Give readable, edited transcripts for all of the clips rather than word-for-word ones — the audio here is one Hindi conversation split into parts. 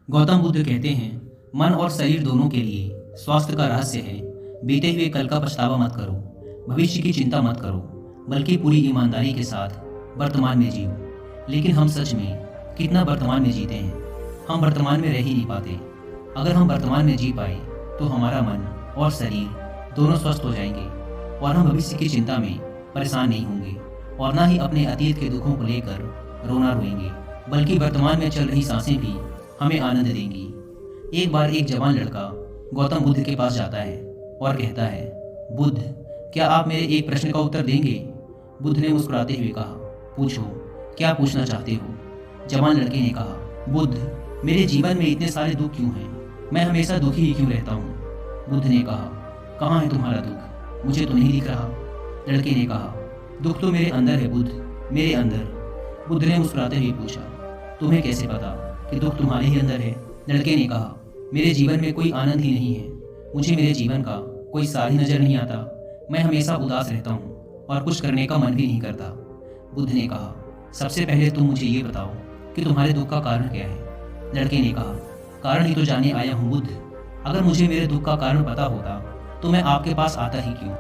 गौतम बुद्ध कहते हैं, मन और शरीर दोनों के लिए स्वास्थ्य का रहस्य है। बीते हुए कल का पछतावा मत करो, भविष्य की चिंता मत करो, बल्कि पूरी ईमानदारी के साथ वर्तमान में जियो। लेकिन हम सच में कितना वर्तमान में जीते हैं? हम वर्तमान में रह ही नहीं पाते। अगर हम वर्तमान में जी पाए तो हमारा मन और शरीर दोनों स्वस्थ हो जाएंगे और हम भविष्य की चिंता में परेशान नहीं होंगे और ना ही अपने अतीत के दुखों को लेकर रोना रोएंगे, बल्कि वर्तमान में चल रही सांसें भी हमें आनंद देंगी। एक बार एक जवान लड़का गौतम बुद्ध के पास जाता है और कहता है, बुद्ध, क्या आप मेरे एक प्रश्न का उत्तर देंगे? बुद्ध ने मुस्कुराते हुए कहा, पूछो, क्या पूछना चाहते हो? जवान लड़के ने कहा, बुद्ध, मेरे जीवन में इतने सारे दुख क्यों हैं? मैं हमेशा दुखी ही क्यों रहता हूँ? बुद्ध ने कहा, कहाँ है तुम्हारा दुख? मुझे तो नहीं दिख रहा। लड़के ने कहा, दुख तो मेरे अंदर है बुद्ध, मेरे अंदर। बुद्ध ने मुस्कुराते हुए पूछा, तुम्हें कैसे पता कि दुख तुम्हारे ही अंदर है? लड़के ने कहा, मेरे जीवन में कोई आनंद ही नहीं है। मुझे मेरे जीवन का कोई सार ही नजर नहीं आता। मैं हमेशा उदास रहता हूँ और कुछ करने का मन भी नहीं करता। बुद्ध ने कहा, सबसे पहले तुम मुझे ये बताओ कि तुम्हारे दुख का कारण क्या है? लड़के ने कहा, कारण ही तो जानने आया हूँ बुद्ध। अगर मुझे मेरे दुख का कारण पता होता तो मैं आपके पास आता ही क्यों?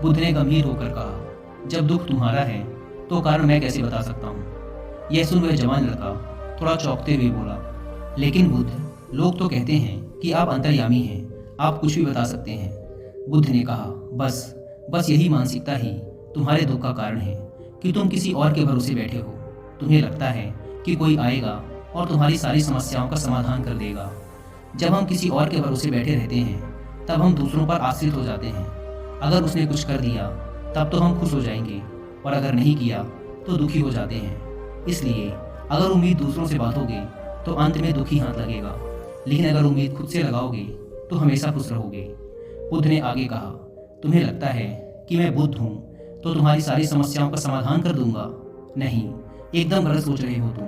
बुद्ध ने गंभीर होकर कहा, जब दुख तुम्हारा है तो कारण मैं कैसे बता सकता हूँ? यह सुन वह जवान लड़का थोड़ा चौंकते हुए बोला, लेकिन बुद्ध, लोग तो कहते हैं कि आप अंतर्यामी हैं, आप कुछ भी बता सकते हैं। बुद्ध ने कहा, बस यही मानसिकता ही तुम्हारे दुख का कारण है कि तुम किसी और के भरोसे बैठे हो। तुम्हें लगता है कि कोई आएगा और तुम्हारी सारी समस्याओं का समाधान कर देगा। जब हम किसी और के भरोसे बैठे रहते हैं तब हम दूसरों पर आश्रित हो जाते हैं। अगर उसने कुछ कर दिया तब तो हम खुश हो जाएंगे और अगर नहीं किया तो दुखी हो जाते हैं। इसलिए अगर उम्मीद दूसरों से बांधोगे तो अंत में दुखी हाथ लगेगा, लेकिन अगर उम्मीद खुद से लगाओगे तो हमेशा खुश रहोगे। बुद्ध ने आगे कहा, तुम्हें लगता है कि मैं बुद्ध हूँ तो तुम्हारी सारी समस्याओं का समाधान कर दूंगा? नहीं, एकदम गलत सोच रहे हो तुम।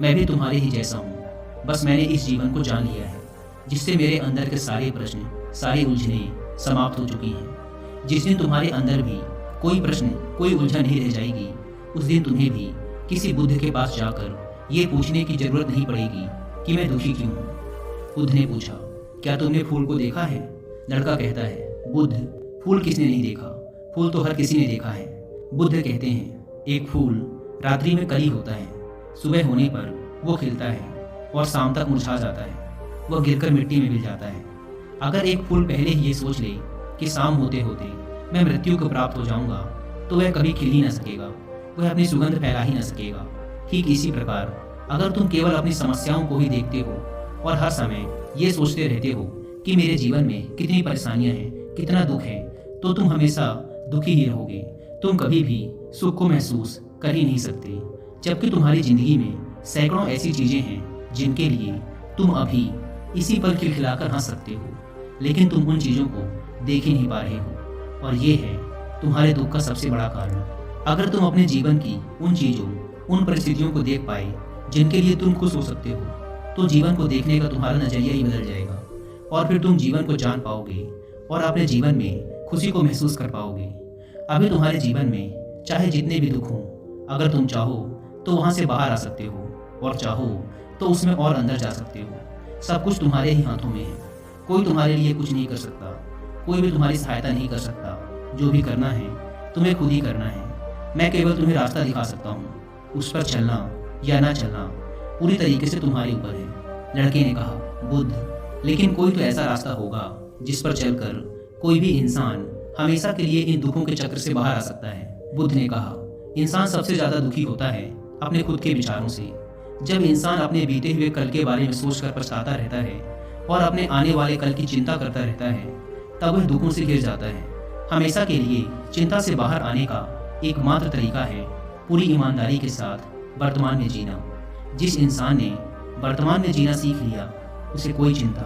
मैं भी तुम्हारे ही जैसा हूँ, बस मैंने इस जीवन को जान लिया है, जिससे मेरे अंदर के सारे प्रश्न, सारी उलझनें समाप्त हो चुकी हैं। जिस दिन तुम्हारे अंदर भी कोई प्रश्न, कोई उलझन नहीं रह जाएगी, उस दिन तुम्हें भी किसी बुद्ध के पास जाकर ये पूछने की जरूरत नहीं पड़ेगी कि मैं दुखी क्यों हूँ। बुद्ध ने पूछा, क्या तुमने फूल को देखा है? लड़का कहता है, बुद्ध, फूल किसने नहीं देखा? फूल तो हर किसी ने देखा है। बुद्ध कहते हैं, एक फूल रात्रि में कली होता है, सुबह होने पर वो खिलता है और शाम तक मुरझा जाता है, वह गिरकर मिट्टी में मिल जाता है। अगर एक फूल पहले ही ये सोच ले कि शाम होते होते मैं मृत्यु को प्राप्त हो जाऊंगा तो वह कभी खिल ही न सकेगा, वह अपनी सुगंध फैला ही न सकेगा। ठीक इसी प्रकार अगर तुम केवल अपनी समस्याओं को ही देखते हो और हर समय ये सोचते रहते हो कि मेरे जीवन में कितनी परेशानियां हैं, कितना दुख है, तो तुम हमेशा दुखी ही रहोगे। तुम कभी भी सुख को महसूस कर ही नहीं सकते, जबकि तुम्हारी जिंदगी में सैकड़ों ऐसी चीजें हैं जिनके लिए तुम अभी इसी पल खिलखिलाकर हंस सकते हो, लेकिन तुम उन चीजों को देख ही नहीं पा रहे हो और ये है तुम्हारे दुख का सबसे बड़ा कारण। अगर तुम अपने जीवन की उन चीजों, उन परिस्थितियों को देख पाए जिनके लिए तुम खुश हो सकते हो, तो जीवन को देखने का तुम्हारा नजरिया ही बदल जाएगा और फिर तुम जीवन को जान पाओगे और अपने जीवन में खुशी को महसूस कर पाओगे। अभी तुम्हारे जीवन में चाहे जितने भी दुख हों, अगर तुम चाहो तो वहां से बाहर आ सकते हो और चाहो तो उसमें और अंदर जा सकते हो। सब कुछ तुम्हारे ही हाथों में है। कोई तुम्हारे लिए कुछ नहीं कर सकता, कोई भी तुम्हारी सहायता नहीं कर सकता। जो भी करना है तुम्हें खुद ही करना है। मैं केवल तुम्हें रास्ता दिखा सकता हूँ, उस पर चलना या ना चलना पूरी तरीके से तुम्हारे ऊपर है। लड़के ने कहा, बुद्ध, लेकिन कोई तो ऐसा रास्ता होगा जिस पर चलकर कोई भी इंसान हमेशा के लिए इन दुखों के चक्र से बाहर आ सकता है। बुद्ध ने कहा, इंसान सबसे ज्यादा दुखी होता है अपने खुद के विचारों से। जब इंसान अपने बीते हुए कल के बारे में सोचकर पछताता रहता है और अपने आने वाले कल की चिंता करता रहता है, तब वह दुखों से घिर जाता है। हमेशा के लिए चिंता से बाहर आने का एकमात्र तरीका है पूरी ईमानदारी के साथ वर्तमान में जीना। जिस इंसान ने वर्तमान में जीना सीख लिया, उसे कोई चिंता,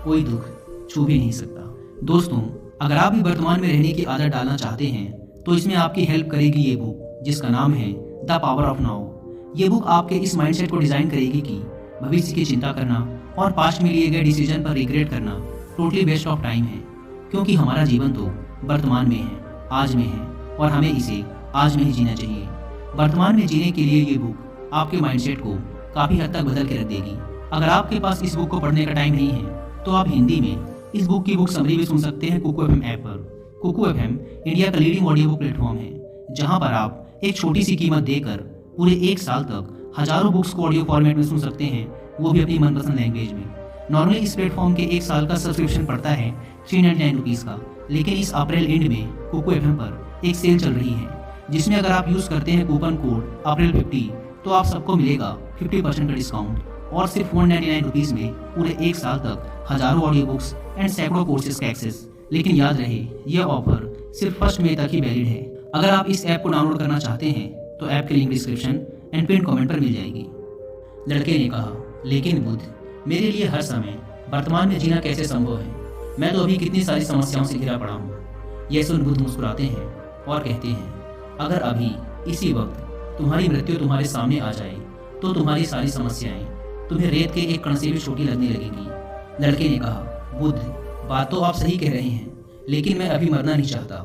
कोई दुख छू भी नहीं सकता। दोस्तों, अगर आप भी वर्तमान में रहने की आदत डालना चाहते हैं तो इसमें आपकी हेल्प करेगी ये बुक, जिसका नाम है द पावर ऑफ नाउ। ये बुक आपके इस माइंडसेट को डिजाइन करेगी कि भविष्य की चिंता करना और पास्ट में लिए गए डिसीजन पर रिग्रेट करना टोटली वेस्ट ऑफ टाइम है, क्योंकि हमारा जीवन तो वर्तमान में है, आज में है और हमें इसे आज में ही जीना चाहिए। वर्तमान में जीने के लिए ये बुक आपके माइंडसेट को काफ़ी हद तक बदल के रख देगी। अगर आपके पास इस बुक को पढ़ने का टाइम नहीं है तो आप हिंदी में इस बुक की बुक समरी भी सुन सकते हैं कुकू एफएम ऐप पर। कुकू एफएम इंडिया का लीडिंग ऑडियो बुक प्लेटफॉर्म है जहां पर आप एक छोटी सी कीमत देकर पूरे 1 साल तक हजारों बुक्स को ऑडियो फॉर्मेट में सुन सकते हैं, वो भी अपनी मनपसंद लैंग्वेज में। नॉर्मली इस प्लेटफॉर्म के 1 साल का सब्सक्रिप्शन पड़ता है 399 रुपीज़ का, लेकिन इस अप्रैल एंड में कुकू एफएम पर एक सेल चल रही है जिसमें अगर आप यूज़ करते हैं कूपन कोड अप्रैल50 तो आप सबको मिलेगा 50% का डिस्काउंट और सिर्फ 199 रुपीज़ में पूरे 1 साल तक हजारों ऑडियो बुक्स एंड सैकड़ों कोर्सेज का एक्सेस। लेकिन याद रहे यह ऑफर सिर्फ 1 मई तक ही वैलिड है। अगर आप इस ऐप को डाउनलोड करना चाहते हैं तो ऐप की link description and pin comment पर मिल जाएगी। लड़के ने कहा, लेकिन बुद्ध, मेरे लिए हर समय वर्तमान में जीना कैसे संभव है? मैं तो अभी कितनी सारी समस्याओं से घिरा पड़ा हूँ। यह सुन बुद्ध मुस्कुराते हैं और कहते हैं, अगर अभी इसी वक्त तुम्हारी मृत्यु तुम्हारे सामने आ जाए तो तुम्हारी सारी समस्याएं तुम्हें रेत के एक कण से भी छोटी लगने लगेंगी। लड़के ने कहा, बुद्ध, बात तो आप सही कह रहे हैं, लेकिन मैं अभी मरना नहीं चाहता।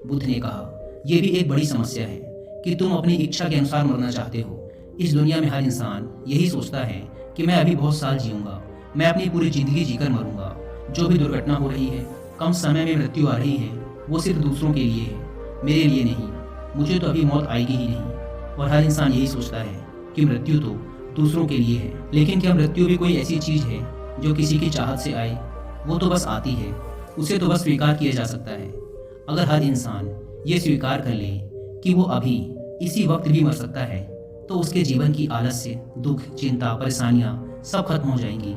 बुद्ध ने कहा, यह भी एक बड़ी समस्या है कि तुम अपनी इच्छा के अनुसार मरना चाहते हो। इस दुनिया में हर इंसान यही सोचता है कि मैं अभी बहुत साल जीऊंगा, मैं अपनी पूरी जिंदगी जीकर मरूंगा। जो भी दुर्घटना हो रही है, कम समय में मृत्यु आ रही है, वो सिर्फ दूसरों के लिए है, मेरे लिए नहीं। मुझे तो अभी मौत आएगी ही नहीं। और हर इंसान यही सोचता है कि मृत्यु तो दूसरों के लिए है, लेकिन क्या मृत्यु भी कोई ऐसी चीज है जो किसी की चाहत से आए? वो तो बस आती है, उसे तो बस स्वीकार किया जा सकता है। अगर हर इंसान ये स्वीकार कर ले कि वो अभी इसी वक्त भी मर सकता है तो उसके जीवन की आलस्य, दुख, चिंता, परेशानियां सब खत्म हो जाएंगी।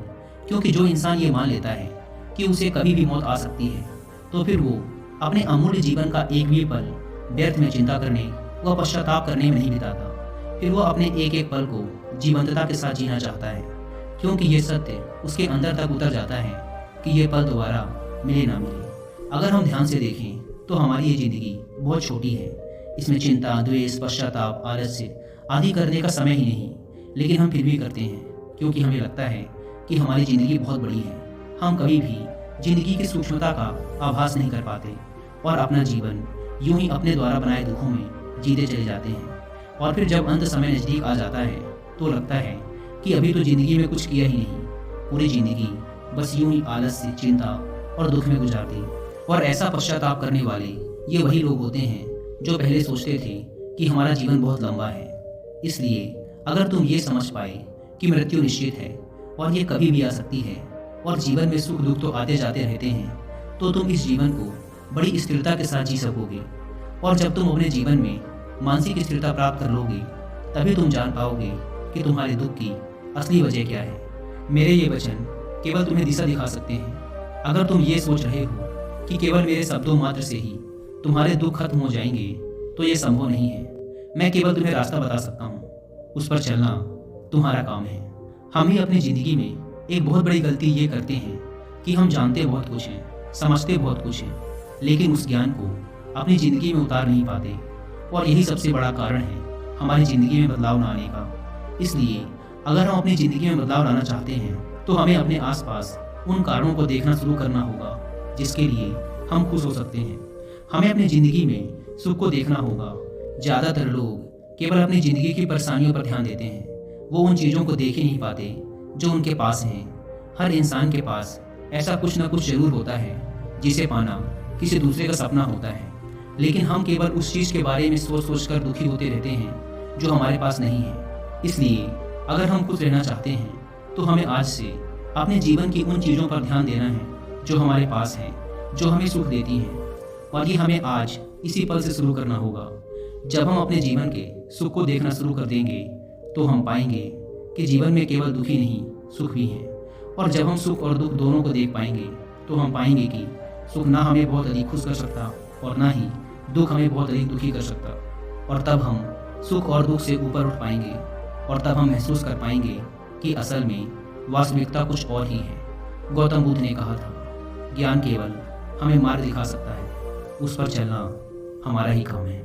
क्योंकि जो इंसान ये मान लेता है कि उसे कभी भी मौत आ सकती है तो फिर वो अपने अमूल्य जीवन का एक भी पल व्यर्थ में चिंता करने व पश्चाताप करने में नहीं बिताता। फिर वो अपने एक एक पल को जीवंतता के साथ जीना चाहता है, क्योंकि ये सत्य उसके अंदर तक उतर जाता है कि ये पल दोबारा मिले ना मिले। अगर हम ध्यान से देखें तो हमारी ये ज़िंदगी बहुत छोटी है। इसमें चिंता, द्वेष, पश्चाताप, आलस्य आदि करने का समय ही नहीं, लेकिन हम फिर भी करते हैं क्योंकि हमें लगता है कि हमारी ज़िंदगी बहुत बड़ी है। हम कभी भी ज़िंदगी की सूक्ष्मता का आभास नहीं कर पाते और अपना जीवन यूं ही अपने द्वारा बनाए दुखों में जीते चले जाते हैं। और फिर जब अंत समय नज़दीक आ जाता है तो लगता है कि अभी तो ज़िंदगी में कुछ किया ही नहीं, पूरी ज़िंदगी बस यूं ही आलस्य, चिंता और दुख में गुजार दी। और ऐसा पश्चाताप करने वाले ये वही लोग होते हैं जो पहले सोचते थे कि हमारा जीवन बहुत लंबा है। इसलिए अगर तुम ये समझ पाए कि मृत्यु निश्चित है और ये कभी भी आ सकती है और जीवन में सुख दुख तो आते जाते रहते हैं, तो तुम इस जीवन को बड़ी स्थिरता के साथ जी सकोगे। और जब तुम अपने जीवन में मानसिक स्थिरता प्राप्त कर लोगे तभी तुम जान पाओगे कि तुम्हारे दुख की असली वजह क्या है। मेरे ये वचन केवल तुम्हें दिशा दिखा सकते हैं। अगर तुम ये सोच रहे हो कि केवल मेरे शब्दों मात्र से ही तुम्हारे दुख खत्म हो जाएंगे तो ये संभव नहीं है। मैं केवल तुम्हें रास्ता बता सकता हूँ, उस पर चलना तुम्हारा काम है। हम ही अपनी ज़िंदगी में एक बहुत बड़ी गलती ये करते हैं कि हम जानते बहुत कुछ हैं, समझते बहुत कुछ हैं, लेकिन उस ज्ञान को अपनी ज़िंदगी में उतार नहीं पाते। और यही सबसे बड़ा कारण है हमारी ज़िंदगी में बदलाव न आने का। इसलिए अगर हम अपनी ज़िंदगी में बदलाव लाना चाहते हैं तो हमें अपने आसपास उन कारणों को देखना शुरू करना होगा जिसके लिए हम खुश हो सकते हैं। हमें अपनी ज़िंदगी में सुख को देखना होगा। ज़्यादातर लोग केवल अपनी ज़िंदगी की परेशानियों पर ध्यान देते हैं, वो उन चीज़ों को देख ही नहीं पाते जो उनके पास हैं। हर इंसान के पास ऐसा कुछ ना कुछ जरूर होता है जिसे पाना किसी दूसरे का सपना होता है, लेकिन हम केवल उस चीज़ के बारे में सोच सोच कर दुखी होते रहते हैं जो हमारे पास नहीं है। इसलिए अगर हम खुश रहना चाहते हैं तो हमें आज से अपने जीवन की उन चीज़ों पर ध्यान देना है जो हमारे पास हैं, जो हमें सुख देती हैं। और ये हमें आज इसी पल से शुरू करना होगा। जब हम अपने जीवन के सुख को देखना शुरू कर देंगे तो हम पाएंगे कि जीवन में केवल दुखी नहीं, सुख भी हैं। और जब हम सुख और दुख दोनों को देख पाएंगे तो हम पाएंगे कि सुख ना हमें बहुत अधिक खुश कर सकता और ना ही दुख हमें बहुत अधिक दुखी कर सकता। और तब हम सुख और दुख से ऊपर उठ पाएंगे और तब हम महसूस कर पाएंगे कि असल में वास्तविकता कुछ और ही है। गौतम बुद्ध ने कहा था, ज्ञान केवल हमें मार्ग दिखा सकता है, उस पर चलना हमारा ही काम है।